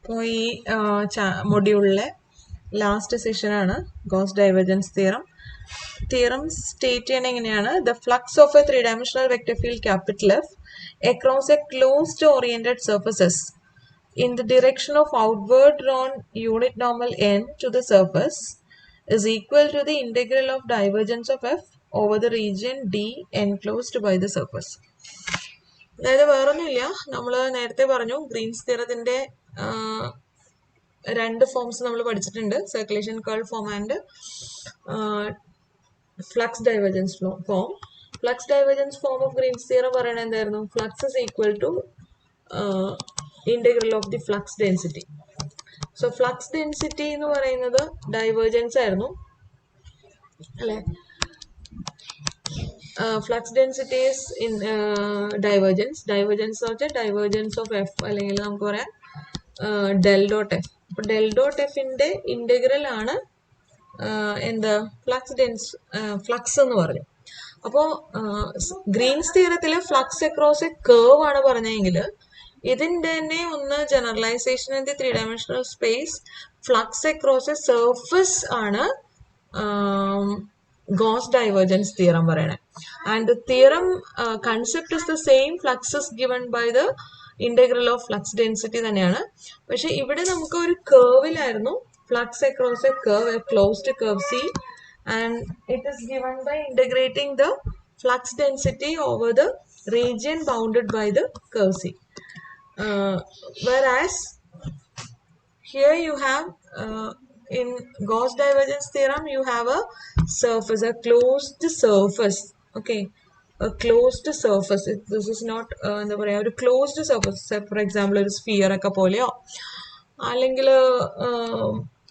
അപ്പോൾ ഈ മൊഡ്യൂളിലെ ലാസ്റ്റ് സെഷനാണ് Gauss divergence theorem. Theorem state ചെയ്യണ എങ്ങനെയാണ്? The flux of a 3-dimensional vector field capital F across a closed oriented surfaces in the direction of outward drawn unit normal n to the surface is equal to the integral of divergence of F over the region D enclosed by the surface. അതായത് വേറൊന്നുമില്ല, നമ്മൾ നേരത്തെ പറഞ്ഞു Green's തിയറത്തിന്റെ രണ്ട് forms നമ്മൾ പഠിച്ചിട്ടുണ്ട്, circulation curve form and flux divergence form. Flux divergence form of Green's theorem പറയണത് എന്തായിരുന്നു? Flux is equal to integral of the flux density. So flux density എന്ന് പറയുന്നത് ഡൈവേർജൻസ് ആയിരുന്നു അല്ലെ. Flux density is in divergence. Divergence എന്ന് വെച്ചാൽ divergence of F, അല്ലെങ്കിൽ നമുക്ക് പറയാം ഡെൽ ഡോട്ട് എഫ്. അപ്പൊ ഡെൽ ഡോട്ട് എഫിന്റെ ഇന്റഗ്രൽ ആണ് എന്താ ഫ്ലക്സ് എന്ന് പറഞ്ഞു. അപ്പോൾ ഗ്രീൻസ് തിയറത്തില് ഫ്ലക്സ് അക്രോസ് എ കേർവ് ആണ് പറഞ്ഞെങ്കിൽ ഇതിന്റെ തന്നെ ഒന്ന് generalization in the 3-dimensional space flux across a surface ആണ് ഗോസ് ഡൈവേർജൻസ് തിയറം പറയണേ. And the theorem concept is the same, flux is given by the integral of flux density തന്നെയാണ്. പക്ഷെ ഇവിടെ നമുക്ക് ഒരു കേർവിലായിരുന്നു flux across a curve, a closed curve C, and it is given by integrating the flux density over the region bounded by the curve C. Whereas here you have in Gauss divergence theorem you have a surface, a closed surface. Okay, a closed surface. This is not എന്താ പറയാ, ഒരു closed surface. For example ഒരു sphere ഒക്കെ പോലെയോ അല്ലെങ്കിൽ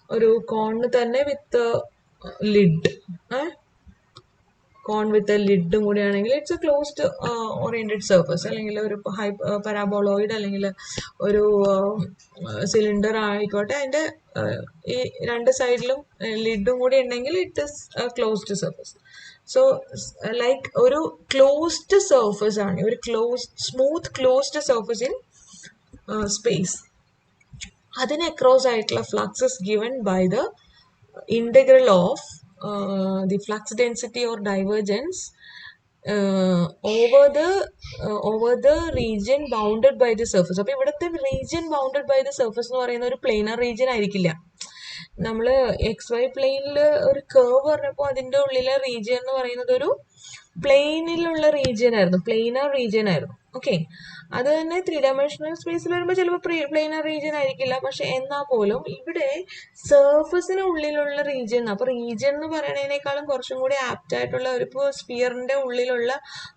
ഒരു cone തന്നെ വിത്ത് lid, കോൺ വിത്ത് ലിഡും കൂടി ആണെങ്കിൽ it's A closed oriented surface. അല്ലെങ്കിൽ ഒരു പരാബോളോയിഡ് അല്ലെങ്കിൽ ഒരു സിലിണ്ടർ ആയിക്കോട്ടെ, അതിന്റെ ഈ രണ്ട് സൈഡിലും ലിഡും കൂടി ഉണ്ടെങ്കിൽ it is closed surface. So like ഒരു ക്ലോസ്ഡ് സർഫസ് ആണ്, ഒരു smooth closed surface in space. അതിന് അക്രോസ് ആയിട്ടുള്ള flux is given by the integral of the flux density or divergence over the region bounded by the surface. അപ്പോൾ ഇവിടുത്തെ region bounded by the surface എന്ന് പറയുന്ന ഒരു പ്ലെയിനർ region ആയിരിക്കില്ല. നമ്മള് XY പ്ലെയിനിൽ ഒരു കേർവ് പറഞ്ഞപ്പോൾ അതിന്റെ ഉള്ളിലെ റീജിയൻ എന്ന് പറയുന്നത് ഒരു പ്ലെയിനിലുള്ള റീജിയൻ ആയിരുന്നു, പ്ലെയിനർ റീജിയൻ ആയിരുന്നു. ഓക്കെ, അത് തന്നെ 3-dimensional സ്പേസിൽ വരുമ്പോൾ ചിലപ്പോൾ പ്ലെയിനർ റീജിയൻ ആയിരിക്കില്ല. പക്ഷെ എന്നാൽ പോലും ഇവിടെ സർഫസിന് ഉള്ളിലുള്ള റീജിയൻ, അപ്പൊ റീജിയൻ എന്ന് പറയുന്നതിനേക്കാളും കുറച്ചും കൂടി ആപ്റ്റ് ആയിട്ടുള്ള ഒരു സ്ഫിയറിന്റെ ഉള്ളിലുള്ള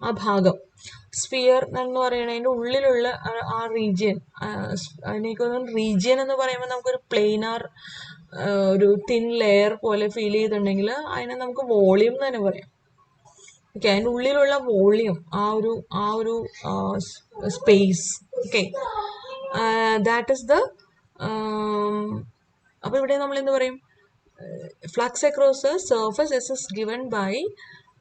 ആ ഭാഗം, സ്ഫിയർ എന്ന് പറയുന്നതിന്റെ ഉള്ളിലുള്ള ആ റീജിയൻ, അതിനേക്ക് തോന്നുന്നു റീജിയൻ എന്ന് പറയുമ്പോൾ നമുക്കൊരു പ്ലെയിനർ ഒരു തിൻ ലെയർ പോലെ ഫീൽ ചെയ്തിട്ടുണ്ടെങ്കിൽ അതിനെ നമുക്ക് വോളിയം എന്ന് തന്നെ പറയാം. ഓക്കെ, അതിൻ്റെ ഉള്ളിലുള്ള വോളിയം, ആ ഒരു space. Okay, that is the അപ്പൊ ഇവിടെ നമ്മൾ എന്ത് പറയും? Flux across surface S is given by,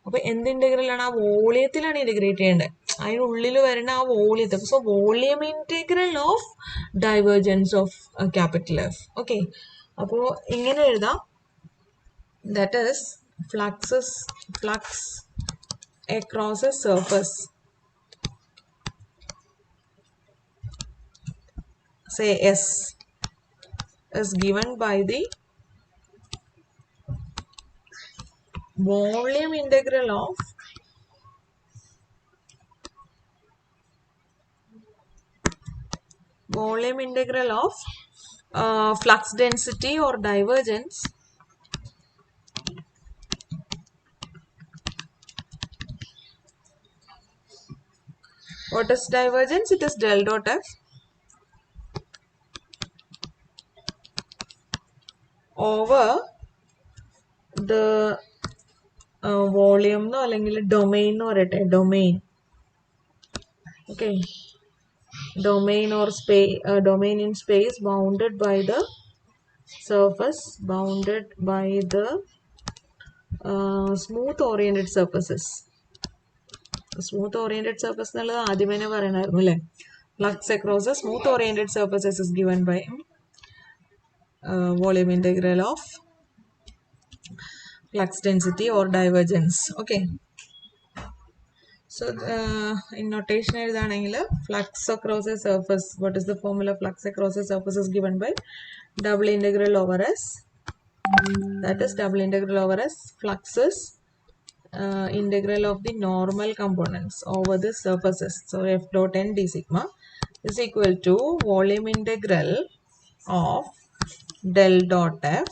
അപ്പൊ എന്ത് ഇന്റഗ്രലാണ്? ആ വോളിയത്തിലാണ് ഇന്റഗ്രേറ്റ് ചെയ്യേണ്ടത്, അതിനുള്ളിൽ വരുന്ന ആ വോളിയത്തിൽ. So volume integral of divergence of capital F. Okay, അപ്പോൾ ഇങ്ങനെ എഴുതാം, that is flux across a surface, say S, is given by the volume integral of flux density or divergence What is divergence? It is del dot F over the volume no അല്ലെങ്കിൽ domain എന്ന് പറയട്ടെ, okay, domain or space, domain in space bounded by the surface, bounded by the smooth oriented surfaces. Smooth oriented surface എന്നുള്ളത് ആദ്യമേ പറയണമായിരുന്നു അല്ലേ. Flux across smooth oriented surfaces is given by volume integral of flux density or divergence. Okay. So in notation flux across a surface, what is the formula? Flux across a surface is given by double integral over S. That is double integral over S. Flux is integral of the normal components over the surfaces. So F dot n d sigma is equal to volume integral of del dot F.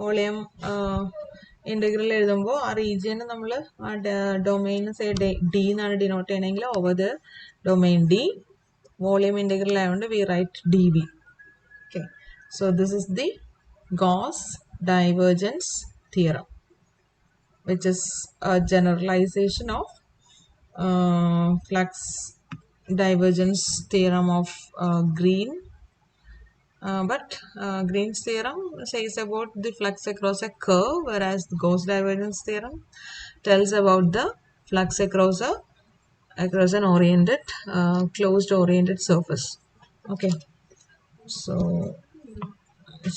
Volume integral എഴുതുമ്പോൾ ആ റീജിയന് നമ്മൾ ആ ഡൊമൈന് say D എന്നാണ് denote ചെയ്യണമെങ്കിൽ over the domain D volume integral ആയതുകൊണ്ട് we write D V. Okay, so this is the Gauss divergence theorem, which is a generalization of flux divergence theorem of Green. But Green's theorem says about the flux across a curve, whereas the Gauss divergence theorem tells about the flux across an oriented, closed oriented surface. Okay, so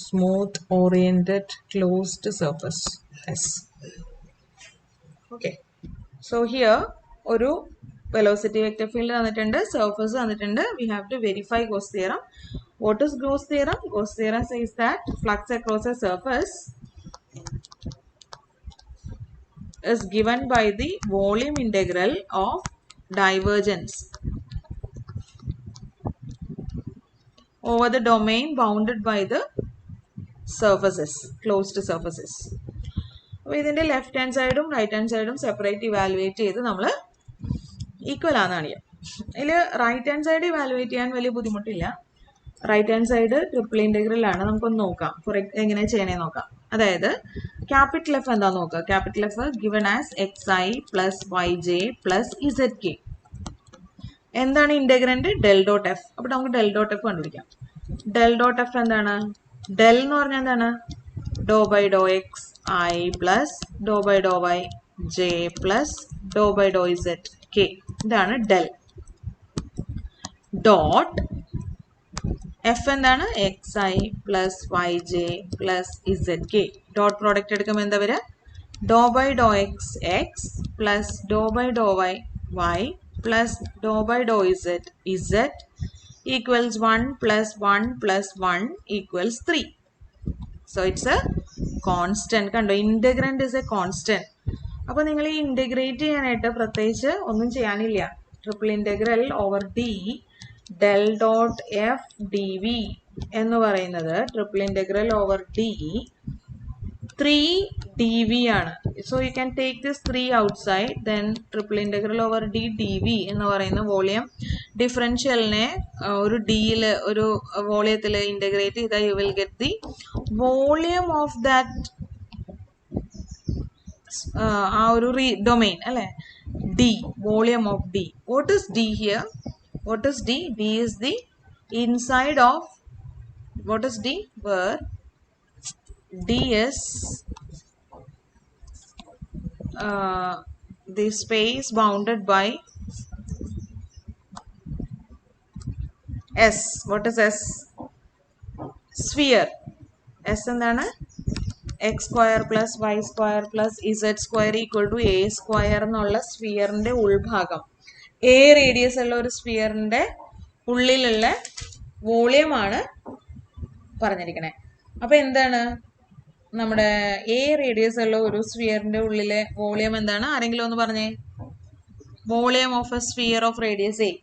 smooth oriented closed surface. Yes. Okay, so here oru velocity vector field thannittund, surface thannittund. We have to verify Gauss theorem. What is Gauss theorem? Gauss theorem says that flux across a surface is given by the volume integral of divergence over the domain bounded by the surfaces, closed surfaces. അപ്പോൾ ഇതിൻ്റെ left hand സൈഡും right hand സൈഡും separate evaluate ചെയ്ത് നമ്മൾ equal ആണെന്നാണ് അറിയാം. ഇതിൽ right hand side evaluate ചെയ്യാൻ വലിയ ബുദ്ധിമുട്ടില്ല. Right hand side triple integral ആണ്. നമുക്കൊന്ന് നോക്കാം എങ്ങനെ ചെയ്യണേ നോക്കാം. അതായത് ക്യാപിറ്റൽ എഫ് എന്താ നോക്കുക. Capital F given as X I plus Y J plus Z K. എന്താണ് ഇൻറ്റഗ്രൻറ്റ്? Del dot F. അപ്പോൾ നമുക്ക് ഡെൽ ഡോട്ട് എഫ് കണ്ടുപിടിക്കാം. ഡെൽ ഡോട്ട് എഫ് എന്താണ്? ഡെൽ എന്ന് പറഞ്ഞാൽ എന്താണ്? Do by Dr X I plus Dr by Dr Y J plus Dr by Dr Z K. ഇതാണ് del. Dot F എന്താണ്? X I plus Y J plus Z K. Dot product എടുക്കുമ്പോൾ എന്താ വരിക? ഡോ by Dr x x plus Dr by Dr y y plus Dr by Dr z z equals 1 plus 1 plus 1 equals 3. So it's a constant. കണ്ടോ, integrant is A constant. അപ്പോൾ നിങ്ങൾ ഈ integrate ചെയ്യാനായിട്ട് പ്രത്യേകിച്ച് ഒന്നും ചെയ്യാനില്ല. Triple integral over D del dot F D V എന്ന് പറയുന്നത് triple integral over D 3 dv ആണ്. So you can take this 3 outside. Then triple integral over D D V എന്ന് പറയുന്ന വോളിയം ഡിഫറൻഷ്യലിനെ ഒരു ഡിയിൽ ഒരു വോളിയത്തിൽ ഇൻറ്റഗ്രേറ്റ് ചെയ്താൽ U will get the volume of that ആ ഒരു ഡൊമൈൻ അല്ലേ, D, volume of D. What is D here? What is D? D is the inside of, what is D? Where D is the space bounded by S. What is S? Sphere. S എന്താണ്? x square plus y square plus z square equal to a square എന്നുള്ള സ്ഫിയറിൻ്റെ ഉൾഭാഗം, A radius ഉള്ള ഒരു സ്ഫിയറിൻ്റെ ഉള്ളിലുള്ള വോളിയമാണ് പറഞ്ഞിരിക്കണേ. അപ്പോൾ എന്താണ് നമ്മുടെ A radius ഉള്ള ഒരു സ്ഫിയറിൻ്റെ ഉള്ളിലെ വോളിയം എന്താണ്? ആരെങ്കിലും ഒന്ന് പറഞ്ഞേ. Volume of a sphere of radius a.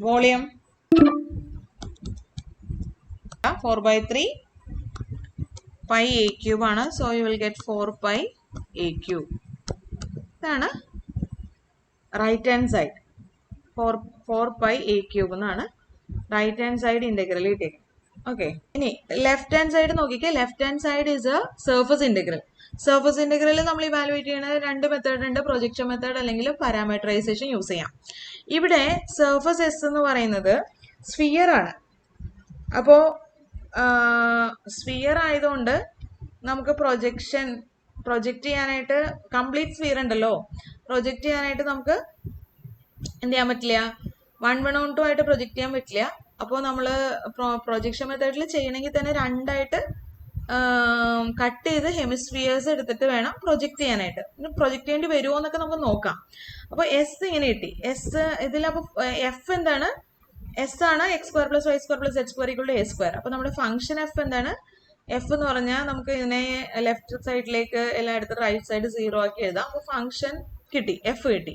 Volume 4/3 pi a cube ആണ്. So you will get 4 pi a cube. ഇതാണ് right hand side. 4 pi a cube എന്നാണ് റൈറ്റ് ഹാൻഡ് സൈഡ് ഇൻറ്റഗ്രൽ കിട്ടിയത്. ഓക്കെ, ഇനി ലെഫ്റ്റ് ഹാൻഡ് സൈഡ് നോക്കിക്കേ. Left hand side is a surface integral. Surface integral നമ്മൾ evaluate ചെയ്യുന്നത് 2 method ഉണ്ട്. Projection method അല്ലെങ്കിൽ parameterization use ചെയ്യാം. ഇവിടെ സർഫസ് എസ് എന്ന് പറയുന്നത് സ്ഫിയർ ആണ്. അപ്പോൾ സ്ഫിയർ ആയതുകൊണ്ട് നമുക്ക് പ്രൊജക്റ്റ് ചെയ്യാനായിട്ട് കംപ്ലീറ്റ് സ്ഫിയർ ഉണ്ടല്ലോ, പ്രൊജക്റ്റ് ചെയ്യാനായിട്ട് നമുക്ക് എന്ത് ചെയ്യാൻ പറ്റില്ല, 1, 1, 2 ആയിട്ട് പ്രൊജക്റ്റ് ചെയ്യാൻ പറ്റില്ല. അപ്പോൾ നമ്മൾ പ്രൊജക്ഷൻ മെത്തേഡിൽ ചെയ്യണമെങ്കിൽ തന്നെ രണ്ടായിട്ട് കട്ട് ചെയ്ത് ഹെമിസ്ഫിയേഴ്സ് എടുത്തിട്ട് വേണം പ്രൊജക്റ്റ് ചെയ്യാനായിട്ട്. പ്രൊജക്റ്റ് ചെയ്യേണ്ടി വരുമോ എന്നൊക്കെ നമുക്ക് നോക്കാം. അപ്പോൾ എസ് ഇങ്ങനെ കിട്ടി. എസ് ഇതിലപ്പോൾ എഫ് എന്താണ്, എസ് ആണ് x² + y² + z² = a². അപ്പോൾ നമ്മുടെ ഫംഗ്ഷൻ എഫ് എന്താണ്, എഫ് എന്ന് പറഞ്ഞാൽ നമുക്ക് ഇതിനെ ലെഫ്റ്റ് സൈഡിലേക്ക് എല്ലാം എടുത്ത് റൈറ്റ് സൈഡ് 0 ആക്കി എഴുതാം. അപ്പോൾ ഫംഗ്ഷൻ കിട്ടി, എഫ് കിട്ടി.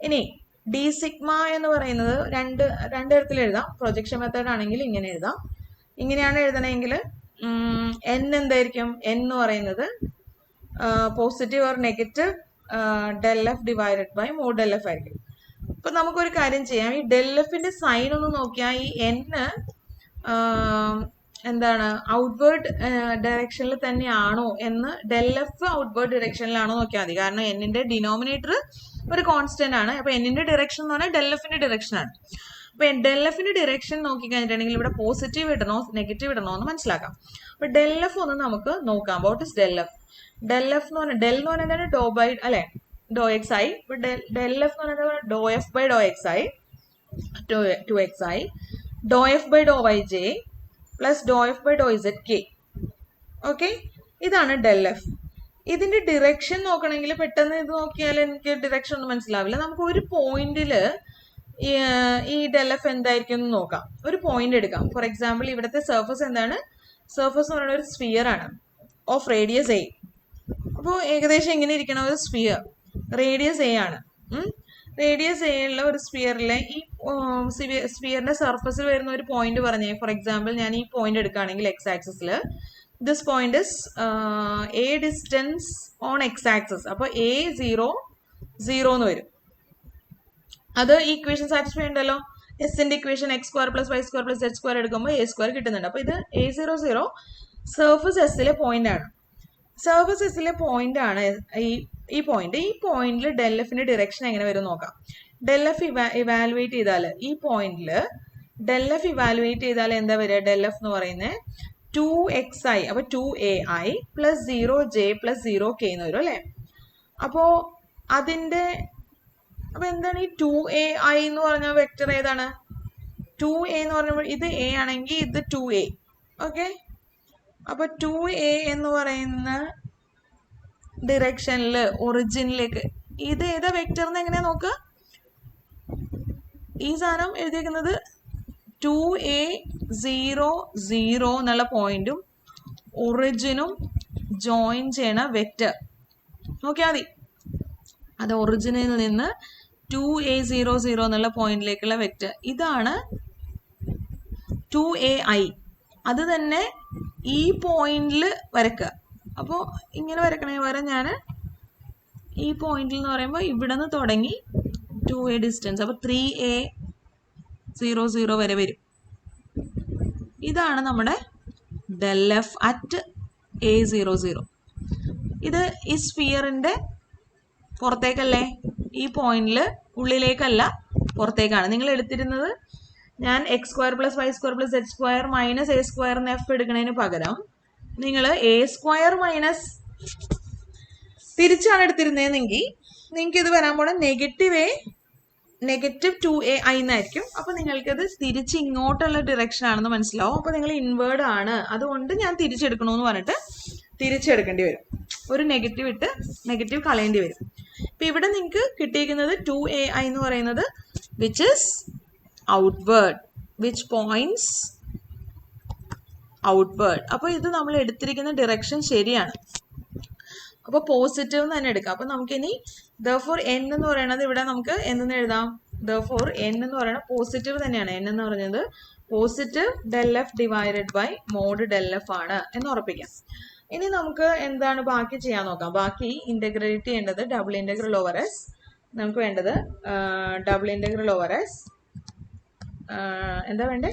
ഇനി ഡി സിഗ്മ എന്ന് പറയുന്നത് രണ്ട് തരത്തിൽ എഴുതാം. പ്രൊജക്ഷൻ മെത്തേഡ് ആണെങ്കിൽ ഇങ്ങനെ എഴുതാം. ഇങ്ങനെയാണ് എഴുതണമെങ്കിൽ എൻ എന്തായിരിക്കും, എൻ എന്ന് പറയുന്നത് positive or negative del f divided by mod del f ആയിരിക്കും. അപ്പൊ നമുക്കൊരു കാര്യം ചെയ്യാം, ഈ del f ന്റെ സൈൻ ഒന്ന് നോക്കിയാൽ ഈ n എന്താണ് ഔട്ട്വേർഡ് ഡയറക്ഷനിൽ തന്നെയാണോ എന്ന്, del f ഔട്ട്വേർഡ് ഡയറക്ഷനിലാണോ നോക്കിയാൽ മതി. കാരണം എന്നിന്റെ ഡിനോമിനേറ്റർ ഒരു കോൺസ്റ്റന്റ് ആണ്. അപ്പൊ എന്നിന്റെ ഡയറക്ഷൻ എന്ന് പറഞ്ഞാൽ del f ന്റെ ഡയറക്ഷൻ ആണ്. അപ്പൊ del f ന്റെ ഡയറക്ഷൻ നോക്കി കഴിഞ്ഞിട്ടുണ്ടെങ്കിൽ ഇവിടെ പോസിറ്റീവ് ഇടണോ നെഗറ്റീവ് ഇടണോ എന്ന് മനസ്സിലാക്കാം. അപ്പൊ del f ഒന്ന് നമുക്ക് നോക്കാം. What is del f? del f എന്ന് പറഞ്ഞാൽ del എന്ന് പറഞ്ഞാൽ എന്താണ്, ഡോ ബൈ അല്ലെ, ഡോ എക്സ് ആയി. ഇപ്പൊ del f എന്ന് പറഞ്ഞാൽ do f by Dr x ആയി, 2x ആയി, do f by Dr Y J plus do f by Dr Z k. Okay, ഇതാണ് del f. ഇതിന്റെ ഡിറക്ഷൻ നോക്കണമെങ്കിൽ പെട്ടെന്ന് ഇത് നോക്കിയാൽ എനിക്ക് ഡിറക്ഷൻ ഒന്നും മനസ്സിലാവില്ല. നമുക്ക് ഒരു പോയിന്റില് ഈ del f എന്തായിരിക്കും എന്ന് നോക്കാം. ഒരു പോയിന്റ് എടുക്കാം. ഫോർ എക്സാമ്പിൾ ഇവിടുത്തെ സർഫസ് എന്താണ്, സർഫസ് എന്ന് പറയുന്ന ഒരു സ്ഫിയർ ആണ് ഓഫ് റേഡിയസ് a. അപ്പോൾ ഏകദേശം ഇങ്ങനെ ഇരിക്കണ ഒരു സ്ഫിയർ, റേഡിയസ് a ആണ്. റേഡിയസ് a ഉള്ള ഒരു സ്ഫിയറിലെ ഈ സ്ഫിയറിന്റെ സർഫസിൽ വരുന്ന ഒരു പോയിന്റ് പറഞ്ഞേ. ഫോർ എക്സാമ്പിൾ ഞാൻ ഈ പോയിന്റ് എടുക്കുകയാണെങ്കിൽ എക്സ് ആക്സിസിൽ, this point is a distance on X axis. അപ്പോൾ a0 0 എന്ന് വരും. അത് ഇക്വേഷൻ സാറ്റിസ്ഫൈ ഉണ്ടല്ലോ. എസിന്റെ ഇക്വേഷൻ x² + y² + z² എടുക്കുമ്പോൾ a² കിട്ടുന്നുണ്ട്. അപ്പൊ ഇത് a0 0 സർഫസ് എസിലെ പോയിന്റ് ആണ്. സർഫസ് എസിലെ പോയിന്റ് ആണ് ഈ പോയിന്റ്. ഈ പോയിന്റിൽ del f ന്റെ ഡിറക്ഷൻ എങ്ങനെ വരും നോക്കാം. del f ഇവാലുവേറ്റ് ചെയ്താൽ ഈ പോയിന്റിൽ del f ഇവാലുവേറ്റ് ചെയ്താൽ എന്താ വരിക, del f എന്ന് പറയുന്നത് 2xi, അപ്പൊ 2ai + 0j + 0k എന്ന് വരും അല്ലെ. അപ്പോ അതിന്റെ അപ്പൊ എന്താണ് ഈ 2ai എന്ന് പറഞ്ഞ വെക്ടർ ഏതാണ്, 2a എന്ന് പറഞ്ഞപ്പോൾ ഇത് a ആണെങ്കിൽ ഇത് 2a. ഓക്കെ, അപ്പൊ 2a എന്ന് പറയുന്ന ഡിറക്ഷനിൽ ഒറിജിനിലേക്ക് ഇത് ഏതാ വെക്ടർ എന്ന് എങ്ങനെയാ നോക്കുക. ഈ സാധനം എഴുതിയിരിക്കുന്നത് 2a 0 0 എന്നുള്ള പോയിന്റും ഒറിജിനും ജോയിൻ ചെയ്യണ വെക്ടർ നോക്കിയാൽ മതി. അത് ഒറിജിനിൽ നിന്ന് 2a 0 0 എന്നുള്ള പോയിന്റിലേക്കുള്ള വെക്ടർ, ഇതാണ് 2ai. അത് തന്നെ ഈ പോയിന്റിൽ വരക്കുക. അപ്പോൾ ഇങ്ങനെ വരക്കണേ പകരം ഞാൻ ഈ പോയിന്റിൽ എന്ന് പറയുമ്പോൾ ഇവിടെ നിന്ന് തുടങ്ങി 2a ഡിസ്റ്റൻസ്, അപ്പോൾ 3a 0 0 വരെ വരും. ഇതാണ് നമ്മുടെ del f at a0 0. ഇത് ഈ സ്ഫിയറിന്റെ പുറത്തേക്കല്ലേ, ഈ പോയിന്റിൽ ഉള്ളിലേക്കല്ല പുറത്തേക്കാണ്. നിങ്ങൾ എടുത്തിരുന്നത് ഞാൻ x² + y² + z² - a² എന്ന് f എടുക്കുന്നതിന് പകരം നിങ്ങൾ a² തിരിച്ചാണ് എടുത്തിരുന്നതെങ്കിൽ നിങ്ങൾക്ക് ഇത് വരാൻ പോണ നെഗറ്റീവ് 2ai എന്നായിരിക്കും. അപ്പൊ നിങ്ങൾക്കത് തിരിച്ച് ഇങ്ങോട്ടുള്ള ഡിറക്ഷൻ ആണെന്ന് മനസ്സിലാവും. അപ്പൊ നിങ്ങൾ ഇൻവേർഡ് ആണ്, അതുകൊണ്ട് ഞാൻ തിരിച്ചെടുക്കണമെന്ന് പറഞ്ഞിട്ട് തിരിച്ചെടുക്കേണ്ടി വരും. ഒരു നെഗറ്റീവ് ഇട്ട് നെഗറ്റീവ് കളയേണ്ടി വരും. ഇപ്പൊ ഇവിടെ നിങ്ങൾക്ക് കിട്ടിയിരിക്കുന്നത് 2ai എന്ന് പറയുന്നത് which is outward, which points outward. അപ്പൊ ഇത് നമ്മൾ എടുത്തിരിക്കുന്ന ഡിറക്ഷൻ ശരിയാണ്. അപ്പൊ പോസിറ്റീവ് തന്നെ എടുക്കാം. അപ്പൊ നമുക്കിനി therefore n എന്ന് പറയുന്നത് ഇവിടെ നമുക്ക് എന്തെന്ന് എഴുതാം, therefore n എന്ന് പറയുന്നത് പോസിറ്റീവ് തന്നെയാണ്. n എന്ന് പറയുന്നത് positive del f divided by mod del f ആണ് എന്ന് ഉറപ്പിക്കാം. ഇനി നമുക്ക് എന്താണ് ബാക്കി ചെയ്യാൻ നോക്കാം. ബാക്കി ഇന്റഗ്രേറ്റ് ചെയ്യേണ്ടത് ഡബിൾ ഇന്റഗ്രൽ ഓവർ എസ്. നമുക്ക് വേണ്ടത് ഡബിൾ ഇന്റഗ്രൽ ഓവർ എസ് എന്താ വേണ്ടേ,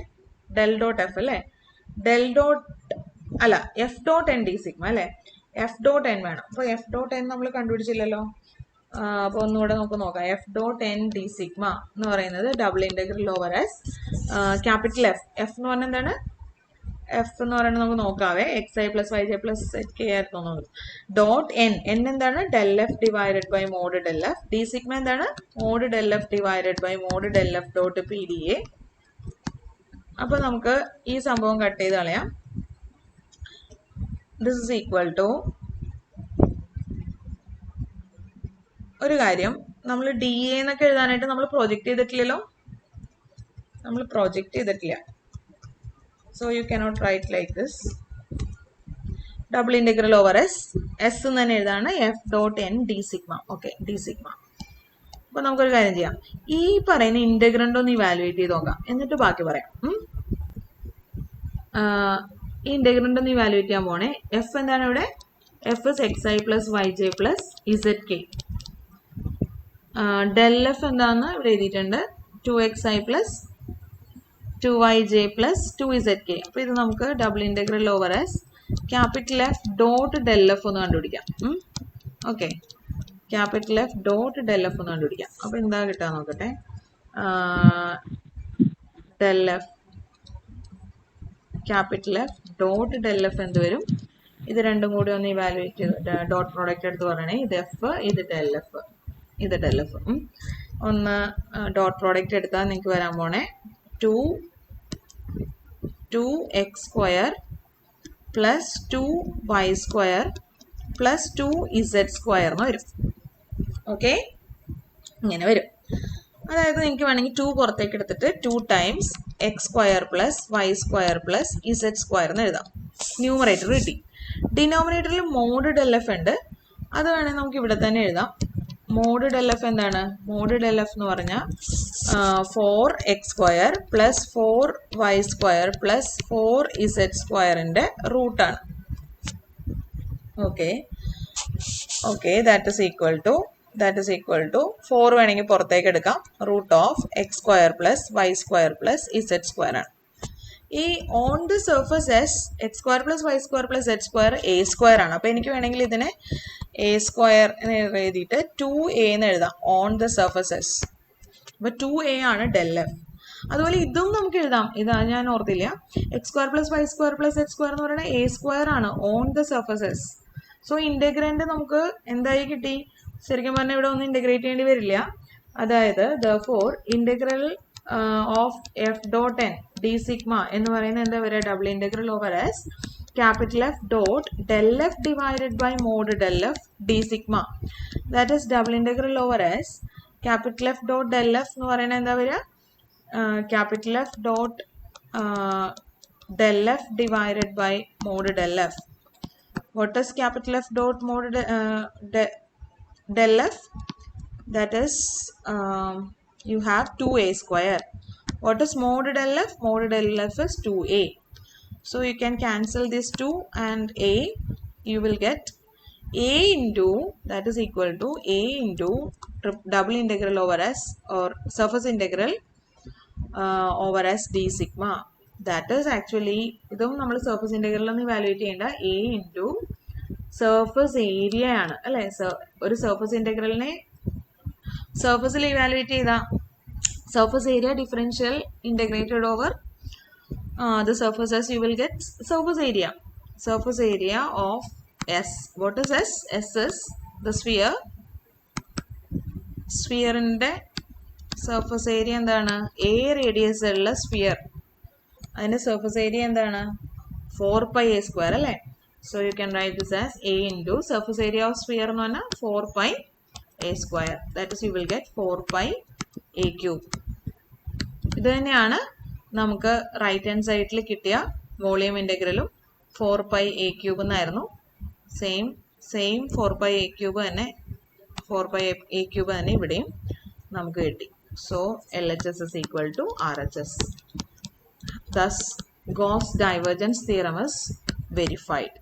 del dot f അല്ലേ, del dot അല്ല f dot n d sigma അല്ലേ, f dot n വേണം. അപ്പോൾ f dot n നമ്മൾ കണ്ടുപിടിച്ചില്ലല്ലോ. അപ്പോൾ ഒന്നുകൂടെ നമുക്ക് നോക്കാം. f dot n d sigma എന്ന് പറയുന്നത് double integral over S capital F. F എന്ന് പറഞ്ഞാൽ എന്താണ്, എഫ് എന്ന് പറയുന്നത് നമുക്ക് നോക്കാവേ, x I plus Y J plus z k ആയിരുന്നു. ഡോട്ട് എൻ, എൻ എന്താണ്? Del F divided by mod del F. D sigma എന്താണ്? Mod del F divided by mod del f dot p d a. അപ്പൊ നമുക്ക് ഈ സംഭവം cut ചെയ്ത് കളയാം. This is equal to, ഒരു കാര്യം, നമ്മൾ ഡി എ എന്നൊക്കെ എഴുതാനായിട്ട് നമ്മൾ പ്രൊജക്ട് ചെയ്തിട്ടില്ലല്ലോ, നമ്മൾ പ്രൊജക്ട് ചെയ്തിട്ടില്ല. So you cannot write like this. Double integral over s, s എന്ന് തന്നെ എഴുതാണ്, f dot N D sigma. Okay, d sigma. അപ്പൊ നമുക്കൊരു കാര്യം ചെയ്യാം, ഈ പറയുന്ന ഇന്റഗ്രന്റ് ഒന്ന് ഇവാലുവേറ്റ് ചെയ്ത് നോക്കാം, എന്നിട്ട് ബാക്കി പറയാം. ഈ ഇന്റഗ്രന്റ് ഒന്ന് ഇവാലുവേറ്റ് ചെയ്യാൻ പോണേ. എഫ് എന്താണ് ഇവിടെ? F is x I plus Y J plus Z k. Del F എന്താണെന്ന് ഇവിടെ എഴുതിയിട്ടുണ്ട്, 2xi plus 2yj plus 2zk. അപ്പോൾ ഇത് നമുക്ക് double integral over S capital F dot del F ഒന്ന് കണ്ടുപിടിക്കാം. Okay, capital F dot del F ഒന്ന് കണ്ടുപിടിക്കാം. അപ്പോൾ എന്താ കിട്ടുക നോക്കട്ടെ. Del F capital F dot del F എന്ത് വരും? ഇത് രണ്ടും കൂടി ഒന്ന് ഇവാലുവേറ്റ് ചെയ്ത് ഡോട്ട് പ്രോഡക്റ്റ് എടുത്ത് പറയണേ. ഇത് എഫ്, ഇത് ഡെൽ എഫ്, ഇത് ഡെൽ എഫ്. ഒന്ന് ഡോട്ട് പ്രോഡക്റ്റ് എടുത്താൽ നിങ്ങൾക്ക് വരാൻ പോണേ 2x square plus 2y square plus 2z square എന്ന് വരും. ഓക്കെ, ഇങ്ങനെ വരും. അതായത് നിങ്ങൾക്ക് വേണമെങ്കിൽ 2 പുറത്തേക്ക് എടുത്തിട്ട് 2 times x square plus y square plus z square എന്ന് എഴുതാം. ന്യൂമറേറ്റർ കിട്ടി. ഡിനോമിനേറ്ററിൽ മോഡ് ഡെൽ എഫ് ഉണ്ട്, അത് വേണമെങ്കിൽ നമുക്ക് ഇവിടെ തന്നെ എഴുതാം. മോഡ് ഡെൽ എഫ് എന്താണ്? മോഡ് ഡെൽ എഫ് എന്ന് പറഞ്ഞാൽ 4x square plus 4y square plus 4z സ്ക്വയറിൻ്റെ റൂട്ടാണ്. Okay okay, that is equal to 4 വേണമെങ്കിൽ പുറത്തേക്ക് എടുക്കാം, root of x square plus y square plus z square ആണ്. ഈ on the surface S x square plus y square plus z square a square ആണ്. അപ്പോൾ എനിക്ക് വേണമെങ്കിൽ ഇതിനെ എ സ്ക്വയർ എന്ന് എഴുതിയിട്ട് 2a എന്ന് എഴുതാം ഓൺ ദ സർഫസ് എസ്. അപ്പോൾ 2a ആണ് ഡെൽ എഫ്. അതുപോലെ ഇതും നമുക്ക് എഴുതാം. ഇതാ ഞാൻ ഓർത്തില്ല, x square plus y square plus z square എന്ന് പറയുന്നത് എ സ്ക്വയർ ആണ് on the surface s. So integrand നമുക്ക് എന്തായി കിട്ടി? ശരിക്കും പറഞ്ഞാൽ ഇവിടെ ഒന്നും ഇൻ്റഗ്രേറ്റ് ചെയ്യേണ്ടി വരില്ല. അതായത് therefore integral of F dot N D sigma എന്ന് പറയുന്നത് എന്താ വരിക? Double integral over S capital F dot del F divided by mod del F D sigma. That is double integral over S capital F dot del F എന്ന് പറയുന്നത് എന്താ വരിക? Capital F dot del F divided by mod del F. What is capital F dot mod del F? That is you have 2a square. What is mod del F? Mod del F is 2a. So you can cancel this 2 and a. You will get a into, that is equal to a into double integral over s or surface integral over s d sigma. That is actually ഇതും നമ്മൾ surface integral ഒന്ന് evaluate ചെയ്യേണ്ട. A into surface area ആണ് അല്ലേ? ഒരു surface ഇൻ്റഗ്രലിനെ സർഫസിൽ evaluate ചെയ്താൽ surface area differential integrated over the surface S, you will get surface area of S. What is S? S is the sphere. സ്ഫിയറിൻ്റെ surface area എന്താണ്? A radius ഉള്ള sphere, അതിൻ്റെ surface area എന്താണ്? 4πa square അല്ലേ? So you can write this as a into surface area of sphere എന്ന് പറഞ്ഞാൽ 4πa square. That is you will get 4πa cube. ഇത് തന്നെയാണ് നമുക്ക് റൈറ്റ് ഹാൻഡ് സൈഡിൽ കിട്ടിയ വോളിയം ഇൻ്റഗ്രലും 4πa ക്യൂബ് എന്നായിരുന്നു. സെയിം 4πa ക്യൂബ് തന്നെ ഇവിടെയും നമുക്ക് കിട്ടി. So LHS is equal to RHS. Thus Gauss divergence theorem is verified.